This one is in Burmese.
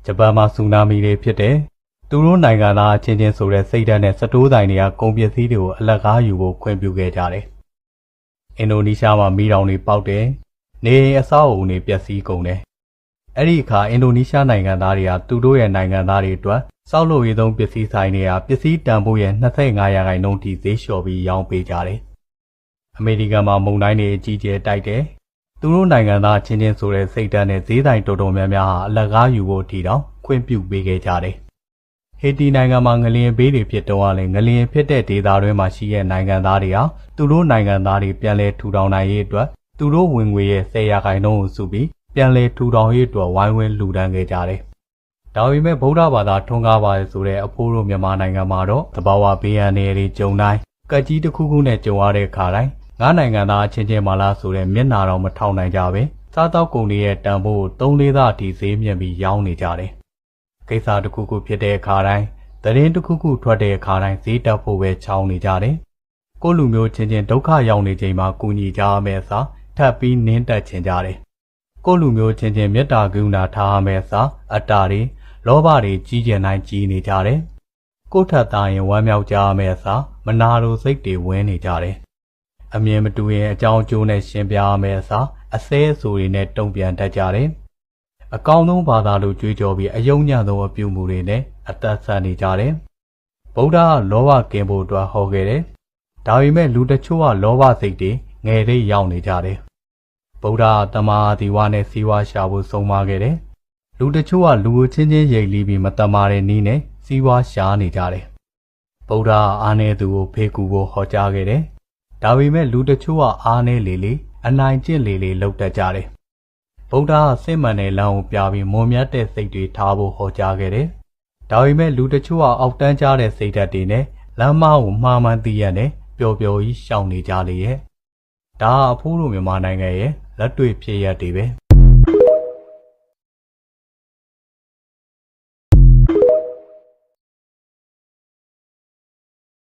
ဂျပန်မှာဆူနာမီတွေဖြစ်တယ်။သူတို့နိုင်ငံသားချင်းချင်းဆိုတဲ့စိတ်ဓာတ်နဲ့စတိုးဆိုင်တွေကကုန်ပစ္စည်းတွေကိုအလကားယူဖို့ခွင့်ပြုခဲ့ကြတယ်။အင်ဒိုနီးရှားမှာမီးတောင်တွေပေါက်တယ်။နေအဆောက်အဦတွေပျက်စီးကုန်တယ်။အဲ့ဒီအခါအင်ဒိုနီးရှားနိုင်ငံသားတွေကသူတို့ရဲ့နိုင်ငံသားတွေအတွက်စောက်လို့ရသုံးပစ္စည်းဆိုင်တွေကပစ္စည်းတန်ဖိုးရဲ့25%ထိဈေးလျှော့ပြီးရောင်းပေးကြတယ်။အမေရိကန်မှာမုန်တိုင်းတွေအကြီးကျယ်တိုက်တယ်။သူတို့နိုင်ငံသားချင်းချင်းဆိုတဲ့စိတ်ဓာတ်နဲ့ဈေးဆိုင်တော်တော်များများဟာအလကားယူဖို့ထီတောင်ခွင့်ပြုပေးခဲ့ကြတယ်။ဟေတီနိုင်ငံမှာငလျင်ဘေးတွေဖြစ်တော့လည်းငလျင်ဖြစ်တဲ့ဒေသတွင်းမှာရှိတဲ့နိုင်ငံသားတွေဟာသူတို့နိုင်ငံသားတွေပြန်လည်ထူထောင်နိုင်ရေးအတွက်သူတို့ဝင်ငွေရဲ့10%ကိုစုပြီးပြန်လည်ထူထောင်ရေးအတွက်ဝိုင်းဝန်းလှူဒါန်းခဲ့ကြတယ်။ဒါပေမဲ့ဗုဒ္ဓဘာသာထွန်းကားပါတယ်ဆိုတဲ့အဖိုးတို့မြန်မာနိုင်ငံမှာတော့သဘာဝဘေးအန္တရာယ်တွေကြုံတိုင်းကက်ကြီးတစ်ခုခုနဲ့ကြုံရတဲ့ခါတိုင်းငါးနိုင်ငံသားအချင်းချင်းမှလားဆိုတဲ့မျက်နှာတော်မထောက်နိုင်ကြပဲစားတောက်ကုန်တွေရဲ့တန်ဖိုးကို3-4သအထိဈေးမြင့်ပြီးရောင်းနေကြတယ်။ကိစ္စတစ်ခုခုဖြစ်တဲ့အခါတိုင်းသတင်းတစ်ခုခုထွက်တဲ့အခါတိုင်းဈေးတက်ဖို့ပဲချောင်းနေကြတယ်။ကိုယ့်လူမျိုးချင်းချင်းဒုက္ခရောက်နေချိန်မှာကူညီကြရမယ့်အစားထပ်ပြီးနင်းတက်ချင်ကြတယ်။ကိုယ့်လူမျိုးချင်းချင်းမေတ္တာကရုဏာထားရမယ့်အစားအတ္တတွေလောဘတွေကြီးကျယ်နိုင်ကြီးနေကြတယ်။ကိုယ့်ထက်သားရင်ဝမ်းမြောက်ကြရမယ့်အစားမနာလိုစိတ်တွေဝင်နေကြတယ်။အမြင်မတူရင်အကြောင်းအကျိုးနဲ့ရှင်းပြရမယ့်အစားအစဲအဆိုတွေနဲ့တုံ့ပြန်တတ်ကြတယ်။အကောင်းဆုံးဘာသာလို့ကြွေးကြော်ပြီးအယုံညံ့သောအပြုမှုတွေနဲ့အသက်ဆက်နေကြတယ်။ဗုဒ္ဓကလောဘကင်းဖို့အတွက်ဟောခဲ့တယ်။ဒါပေမဲ့လူတချို့ကလောဘစိတ်တွေငယ်လေးရောက်နေကြတယ်။ဗုဒ္ဓကတမာတိဝါနဲ့စီဝါရှာဖို့ဆုံးမခဲ့တယ်။လူတချို့ကလူကိုချင်းချင်းရိတ်လီးပြီးမတမာတဲ့နည်းနဲ့စီဝါရှာနေကြတယ်။ဗုဒ္ဓကအားနည်းသူကိုဖေးကူဖို့ဟောကြားခဲ့တယ်။ဒါပေမဲ့လူတချို့ကအားနည်းလေလေအနိုင်ကျင့်လေလေလောက်တတ်ကြတယ်။ဗုဒ္ဓကစစ်မှန်တဲ့လမ်းကိုပြပြီးမွန်မြတ်တဲ့စိတ်တွေထားဖို့ဟောကြားခဲ့တယ်။ဒါပေမဲ့လူတချို့ကအောက်တန်းကြတဲ့စိတ်ဓာတ်တွေနဲ့လမ်းမကိုမှားမှန်းသိရတဲ့ပျော်ပျော်ကြီးရှောင်နေကြလေရဲ့။ဒါအဖိုးတို့မြန်မာနိုင်ငံရဲ့လက်တွေ့ဖြစ်ရပ်တွေပဲ။